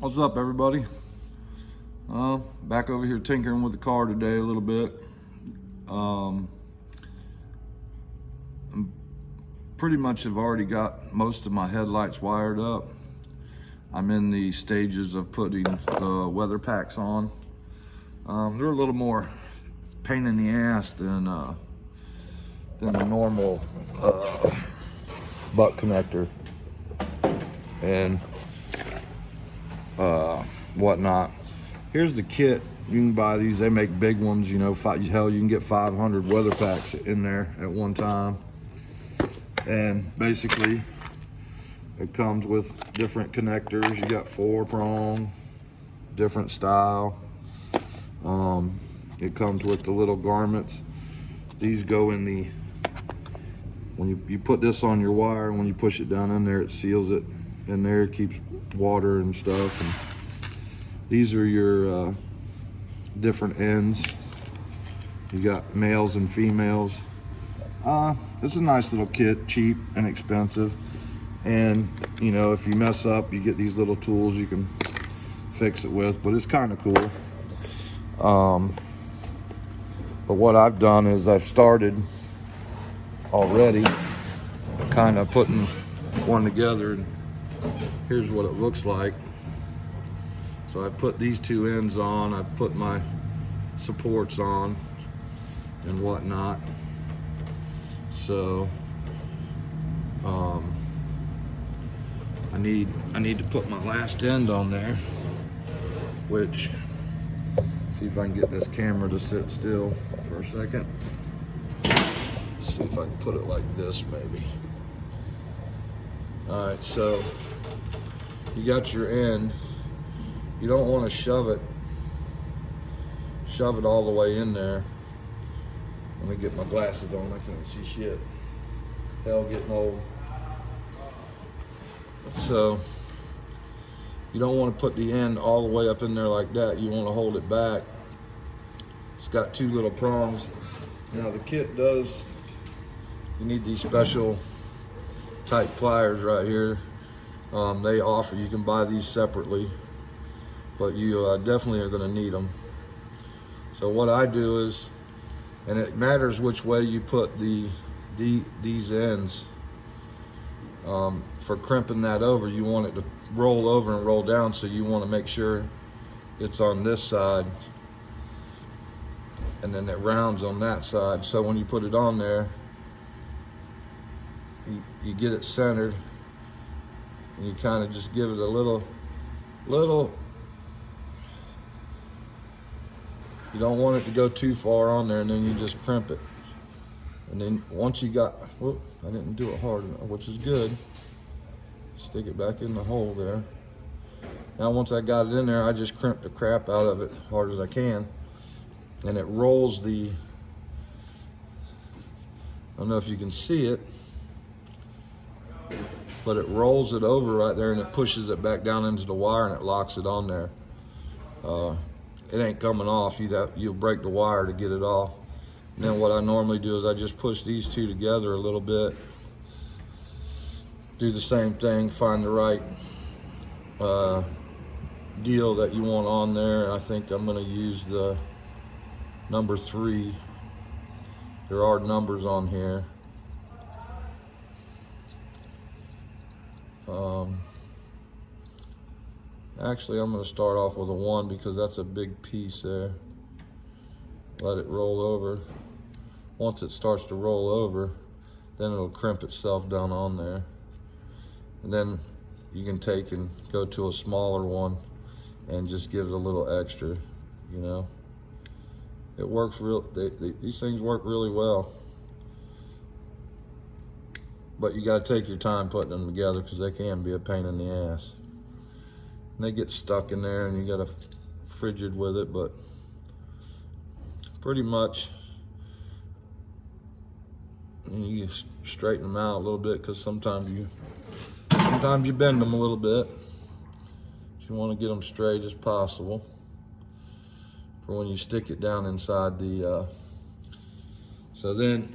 What's up, everybody? Back over here tinkering with the car today a little bit. Pretty much have already got most of my headlights wired up. I'm in the stages of putting the weather packs on. They're a little more pain in the ass than the normal butt connector and whatnot. Here's the kit. You can buy these. They make big ones, you know. Hell, you can get 500 weather packs in there at one time. And basically, it comes with different connectors. You got 4-prong, different style. It comes with the little garments. These go in the, when you put this on your wire, when you push it down in there, it seals it in there. It keeps water and stuff. And these are your different ends. You got males and females. It's a nice little kit, cheap and expensive. And you know, if you mess up, you get these little tools you can fix it with, but it's kind of cool. But what I've done is I've started already kind of putting one together, and here's what it looks like. So I put these two ends on, I put my supports on and whatnot. So I need to put my last end on there, which, see if I can get this camera to sit still for a second. See if I can put it like this maybe. All right, so you got your end. You don't want to shove it all the way in there. Let me get my glasses on, I can't see shit. Hell, getting old. So you don't want to put the end all the way up in there like that. You want to hold it back. It's got 2 little prongs. Now the kit does, you need these special type pliers right here. They offer, you can buy these separately, but you definitely are going to need them. So what I do is, and it matters which way you put these ends. For crimping that over, you want it to roll over and roll down, so you want to make sure it's on this side, and then it rounds on that side. So when you put it on there, you get it centered, and you kind of just give it a little, you don't want it to go too far on there, and then you just crimp it. And then once you got, whoop, I didn't do it hard enough, which is good. Stick it back in the hole there. Now once I got it in there, I just crimp the crap out of it as hard as I can. And it rolls the, I don't know if you can see it, but it rolls it over right there, and it pushes it back down into the wire, and it locks it on there. It ain't coming off. You'll break the wire to get it off. And then what I normally do is I just push these two together a little bit. Do the same thing, find the right deal that you want on there. I think I'm gonna use the number 3. There are numbers on here. Actually, I'm gonna start off with a 1 because that's a big piece there. Let it roll over. Once it starts to roll over, then it'll crimp itself down on there. And then you can take and go to a smaller one and just give it a little extra, you know. It works these things work really well. But you gotta take your time putting them together, because they can be a pain in the ass. And they get stuck in there, and you gotta frigid with it, but pretty much, and you straighten them out a little bit, because sometimes you bend them a little bit. You want to get them straight as possible for when you stick it down inside the, so then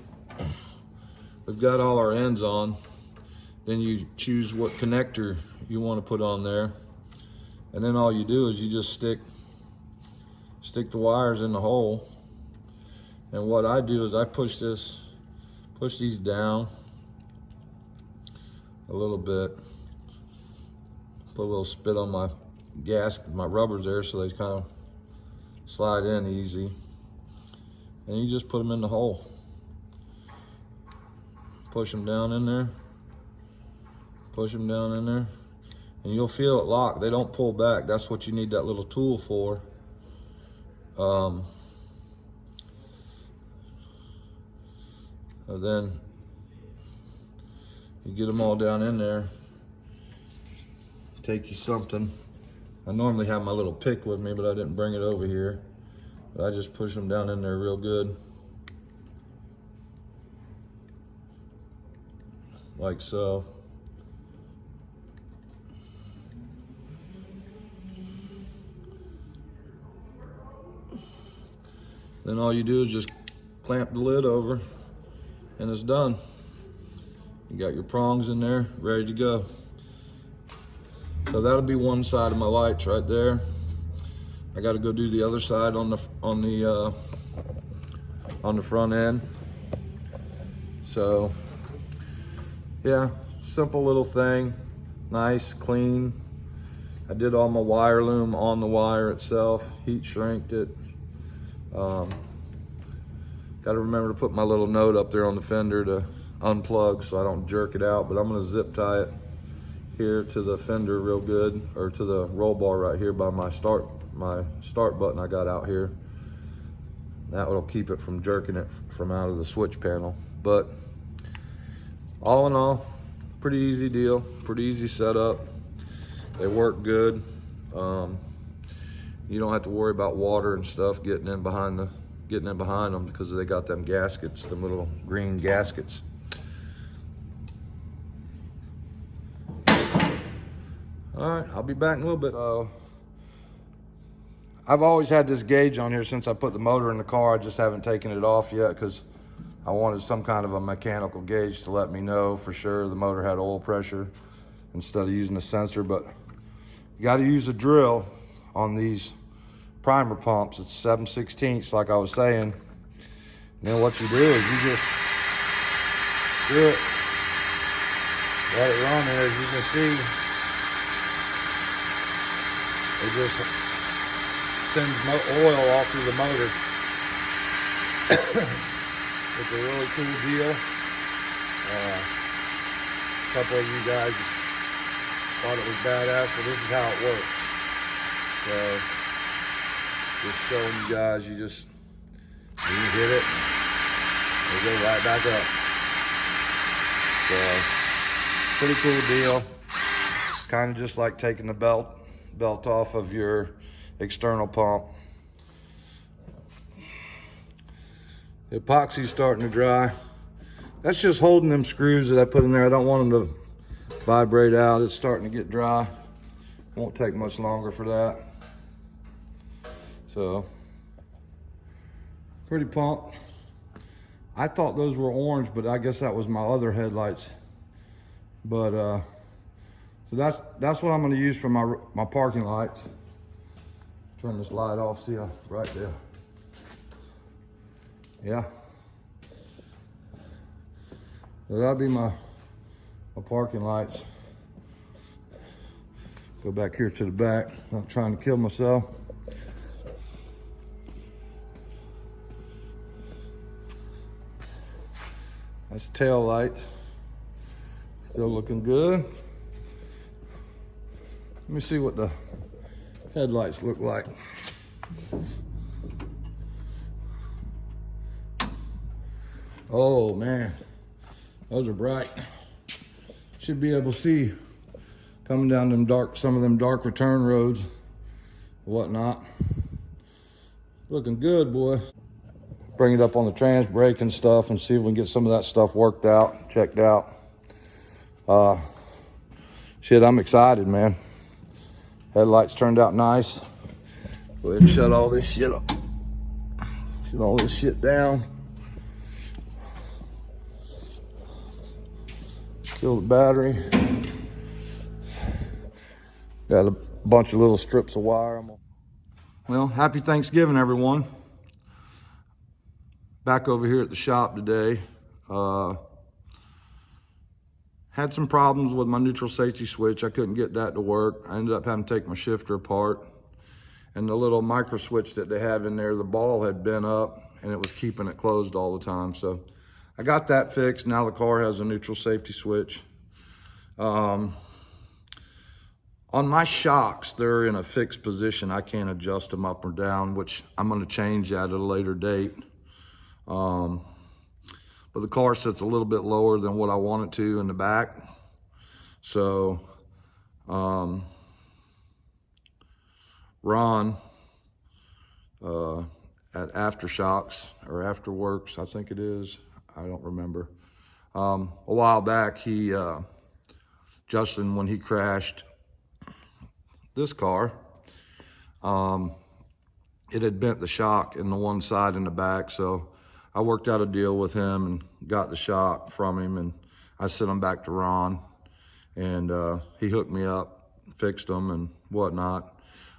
we've got all our ends on. Then you choose what connector you want to put on there. And then all you do is you just stick the wires in the hole. And what I do is I push these down a little bit, put a little spit on my my rubbers there so they kind of slide in easy. And you just put them in the hole. Push them down in there. Push them down in there. And you'll feel it lock. They don't pull back. That's what you need that little tool for. And then you get them all down in there. Take you something. I normally have my little pick with me, but I didn't bring it over here. But I just push them down in there real good. Like so. Then all you do is just clamp the lid over and it's done. You got your prongs in there, ready to go. So that'll be one side of my lights right there. I got to go do the other side on the front end. So yeah, simple little thing, nice, clean. I did all my wire loom on the wire itself, heat shrinked it. Got to remember to put my little note up there on the fender to unplug so I don't jerk it out, but I'm going to zip tie it here to the fender real good, or to the roll bar right here by my start button I got out here. That will keep it from jerking it from out of the switch panel. But all in all, pretty easy deal, pretty easy setup. They work good. You don't have to worry about water and stuff getting in behind them because they got them gaskets, them little green gaskets. All right, I'll be back in a little bit. I've always had this gauge on here since I put the motor in the car. I just haven't taken it off yet because I wanted some kind of a mechanical gauge to let me know for sure the motor had oil pressure instead of using a sensor. But you got to use a drill on these primer pumps. It's 7/16 like I was saying. And then what you do is you just do it, let it run there. As you can see, it just sends oil all through the motor. It's a really cool deal. A couple of you guys thought it was badass, but this is how it works. So just showing you guys, you just, when you hit it, it'll go right back up. So pretty cool deal. Kind of just like taking the belt off of your external pump. The epoxy's starting to dry. That's just holding them screws that I put in there. I don't want them to vibrate out. It's starting to get dry. Won't take much longer for that. So, pretty pumped. I thought those were orange, but I guess that was my other headlights. But so that's what I'm going to use for my parking lights. Turn this light off. See how right there. Yeah. So that'll be my parking lights. Go back here to the back. Not trying to kill myself. That's tail light. Still looking good. Let me see what the headlights look like. Oh man, those are bright. Should be able to see coming down them some of them dark return roads, whatnot. Looking good, boy. Bring it up on the trans brake and stuff and see if we can get some of that stuff worked out, checked out. Shit, I'm excited, man. Headlights turned out nice. Go ahead and shut all this shit up. Shut all this shit down. Kill the battery. Got a bunch of little strips of wire. Well, happy Thanksgiving, everyone. Back over here at the shop today. Had some problems with my neutral safety switch. I couldn't get that to work. I ended up having to take my shifter apart. And the little micro switch that they have in there, the ball had bent up and it was keeping it closed all the time. So I got that fixed. Now the car has a neutral safety switch. On my shocks, they're in a fixed position. I can't adjust them up or down, which I'm gonna change that at a later date. But the car sits a little bit lower than what I want it to in the back. So, Ron at Aftershocks or Afterworks, I think it is, I don't remember. A while back, Justin, when he crashed this car, it had bent the shock in the one side and the back. So I worked out a deal with him and got the shock from him, and I sent them back to Ron, and he hooked me up, fixed them and whatnot.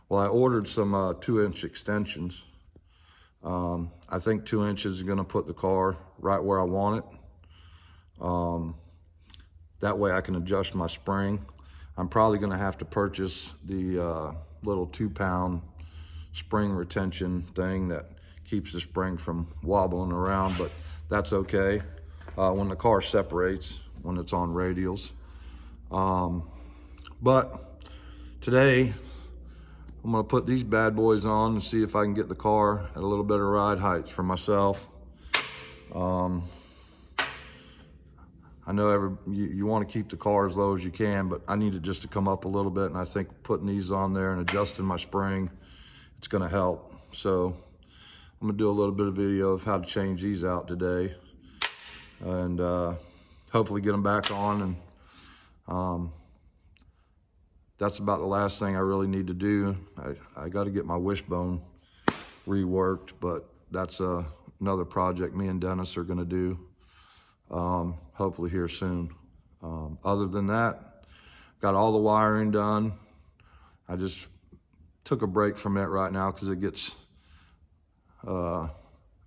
Well, I ordered some 2-inch extensions. I think 2 inches is gonna put the car right where I want it. That way I can adjust my spring. I'm probably gonna have to purchase the little 2-pound spring retention thing that keeps the spring from wobbling around, but that's okay when the car separates, when it's on radials. But today, I'm gonna put these bad boys on and see if I can get the car at a little better ride height for myself. I know you want to keep the car as low as you can, but I need it just to come up a little bit, and I think putting these on there and adjusting my spring, it's gonna help. So I'm gonna do a little bit of video of how to change these out today, and hopefully get them back on. And that's about the last thing I really need to do. I got to get my wishbone reworked, but that's another project me and Dennis are gonna do, hopefully here soon. Other than that, got all the wiring done. I just took a break from it right now because it gets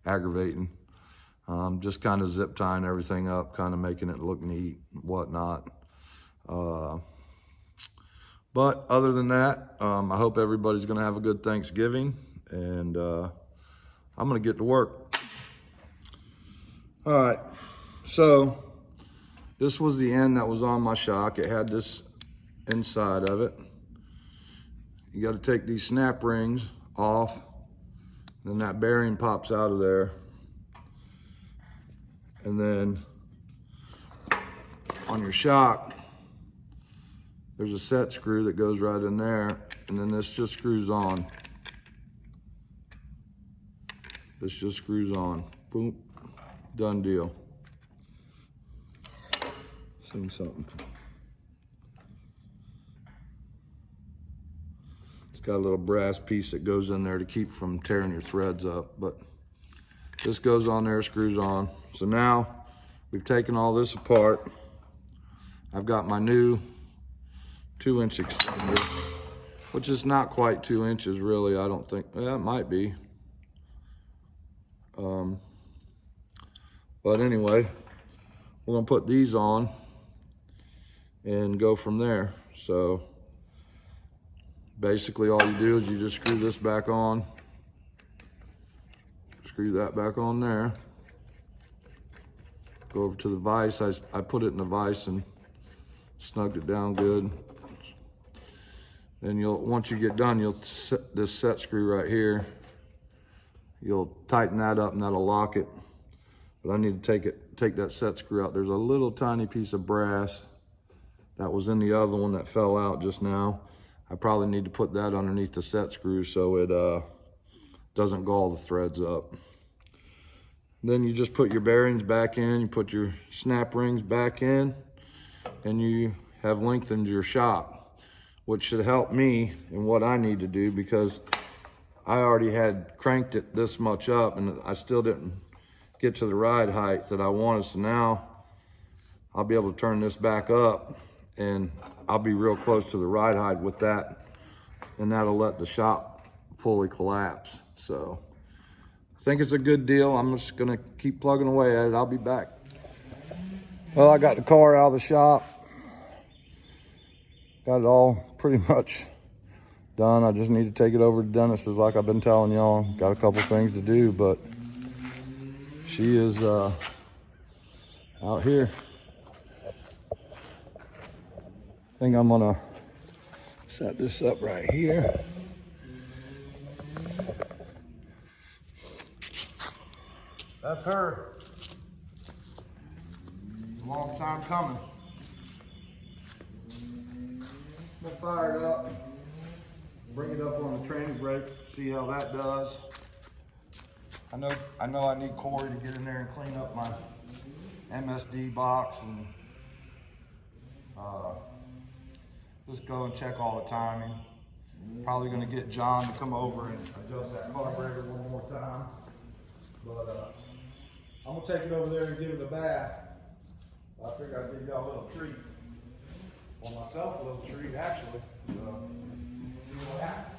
aggravating. Just kind of zip tying everything up, kind of making it look neat and whatnot. But other than that, I hope everybody's gonna have a good Thanksgiving, and I'm gonna get to work. All right, so this was the end that was on my shock. It had this inside of it. You gotta take these snap rings off, then that bearing pops out of there. And then on your shock, there's a set screw that goes right in there, and then this just screws on. This just screws on. Boom, done deal. Seen something. It's got a little brass piece that goes in there to keep from tearing your threads up, but this goes on there, screws on. So now we've taken all this apart. I've got my new 2-inch extender, which is not quite 2 inches really, I don't think. Well, it might be. But anyway, we're gonna put these on and go from there. So basically all you do is you just screw this back on, screw that back on there, go over to the vise. I put it in the vise and snugged it down good. Then once you get done, you'll set this set screw right here. You'll tighten that up and that'll lock it. But I need to take that set screw out. There's a little tiny piece of brass that was in the other one that fell out just now. I probably need to put that underneath the set screw so it doesn't gall the threads up. Then you just put your bearings back in, you put your snap rings back in, and you have lengthened your shock, which should help me in what I need to do, because I already had cranked it this much up and I still didn't get to the ride height that I wanted. So now I'll be able to turn this back up and I'll be real close to the ride height with that and that'll let the shop fully collapse. So I think it's a good deal. I'm just gonna keep plugging away at it. I'll be back. Well, I got the car out of the shop. Got it all pretty much done. I just need to take it over to Dennis's like I've been telling y'all. Got a couple things to do, but she is out here. I think I'm gonna set this up right here. That's her. A long time coming. We'll fire it up, bring it up on the training brake, see how that does. I know I need Corey to get in there and clean up my MSD box and just go and check all the timing. Probably gonna get John to come over and adjust that carburetor one more time. But I'm gonna take it over there and give it a bath. I figure I'd give y'all a little treat. Well, myself a little treat, actually. So, see what happens.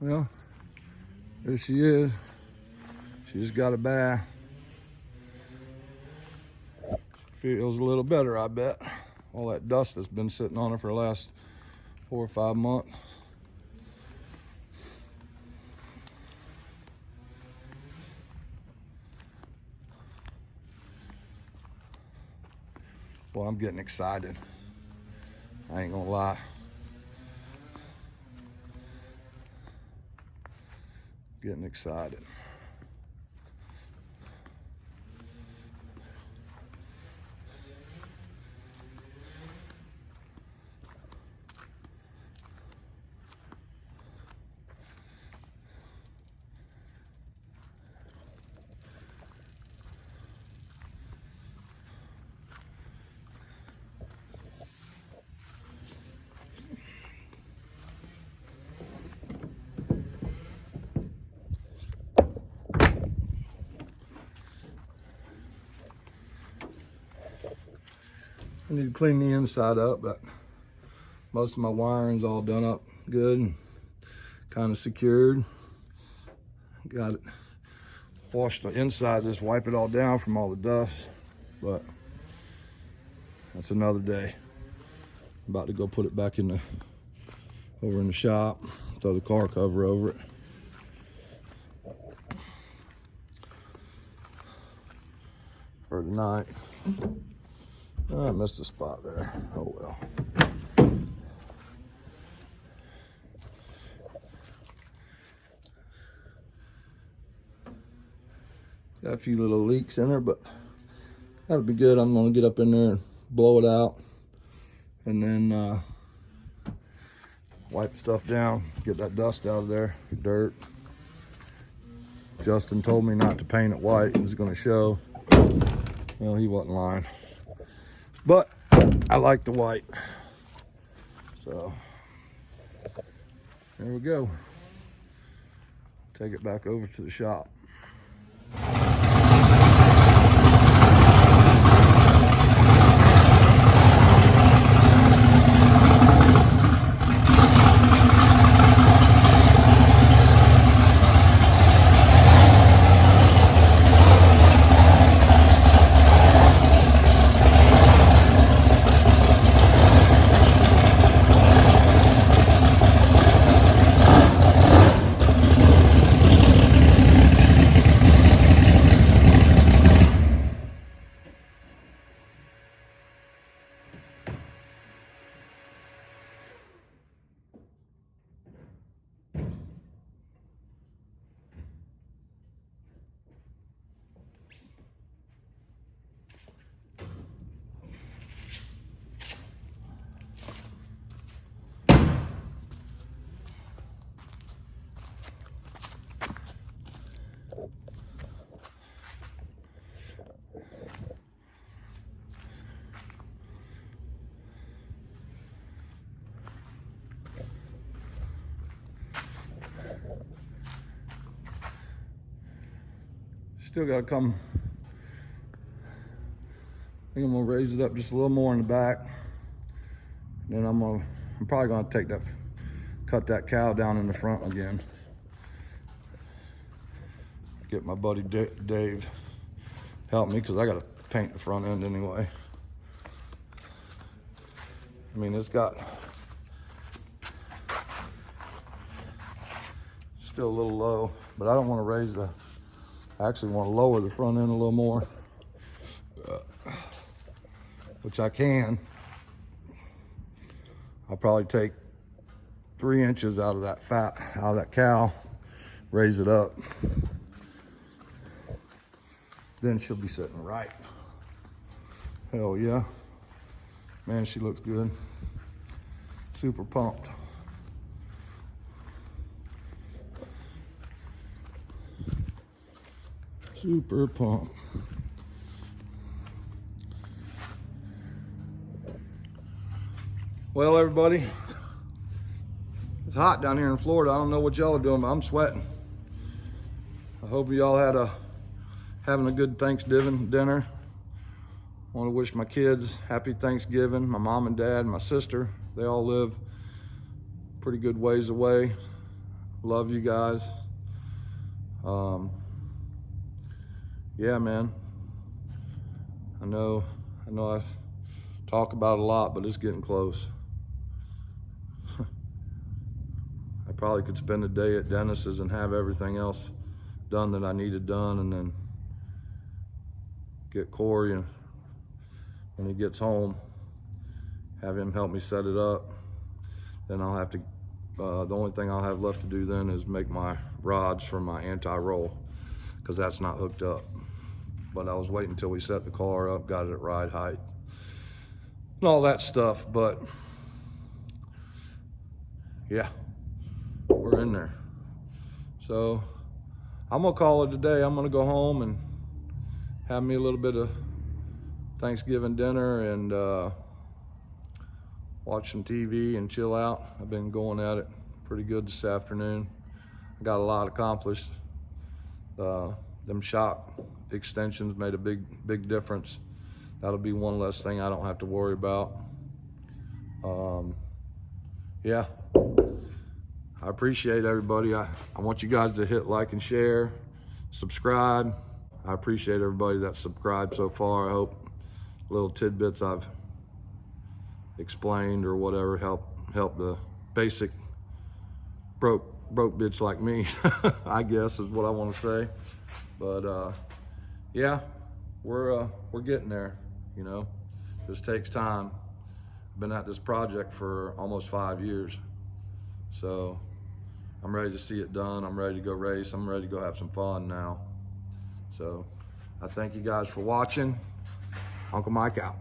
Well, there she is. She just got a bath. Feels a little better, I bet. All that dust that's been sitting on her for the last 4 or 5 months. Well, I'm getting excited. I ain't gonna lie. Getting excited. I need to clean the inside up, but most of my wiring's all done up good and kind of secured. Got it. Wash the inside, just wipe it all down from all the dust, but that's another day. I'm about to go put it back in over in the shop, throw the car cover over it. For tonight. Oh, I missed a spot there. Oh well. Got a few little leaks in her, but that'll be good. I'm gonna get up in there and blow it out, and then wipe stuff down, get that dust out of there, dirt. Justin told me not to paint it white. It was gonna show. Well, he wasn't lying. But I like the white. So there we go. Take it back over to the shop. Still gotta come. I think I'm gonna raise it up just a little more in the back. Then I'm probably gonna cut that cow down in the front again. Get my buddy Dave help me, because I gotta paint the front end anyway. I mean, it's got still a little low, but I don't want to raise I actually want to lower the front end a little more, which I can. I'll probably take 3 inches out of that out of that cow, raise it up. Then she'll be sitting right. Hell yeah. Man, she looks good. Super pumped. Super pumped. Well, everybody, it's hot down here in Florida. I don't know what y'all are doing, but I'm sweating. I hope y'all having a good Thanksgiving dinner. I want to wish my kids happy Thanksgiving. My mom and dad, my sister, they all live pretty good ways away. Love you guys. Yeah, man. I know I talk about it a lot, but it's getting close. I probably could spend a day at Dennis's and have everything else done that I needed done, and then get Corey, and when he gets home, have him help me set it up. Then I'll have to, the only thing I'll have left to do then is make my rods for my anti-roll, because that's not hooked up. But I was waiting until we set the car up, got it at ride height, and all that stuff. But yeah, we're in there. So I'm gonna call it a day. I'm gonna go home and have me a little bit of Thanksgiving dinner and watch some TV and chill out. I've been going at it pretty good this afternoon. I got a lot accomplished. Them shop extensions made a big difference. That'll be one less thing I don't have to worry about. Yeah, I appreciate everybody. I want you guys to hit like and share, subscribe. I appreciate everybody that's subscribed so far. I hope little tidbits I've explained or whatever help the basic broke bitch like me, I guess is what I want to say. But yeah, we're getting there, you know. This takes time. I've been at this project for almost 5 years, so I'm ready to see it done. I'm ready to go race. I'm ready to go have some fun now. So I thank you guys for watching. Uncle Mike out.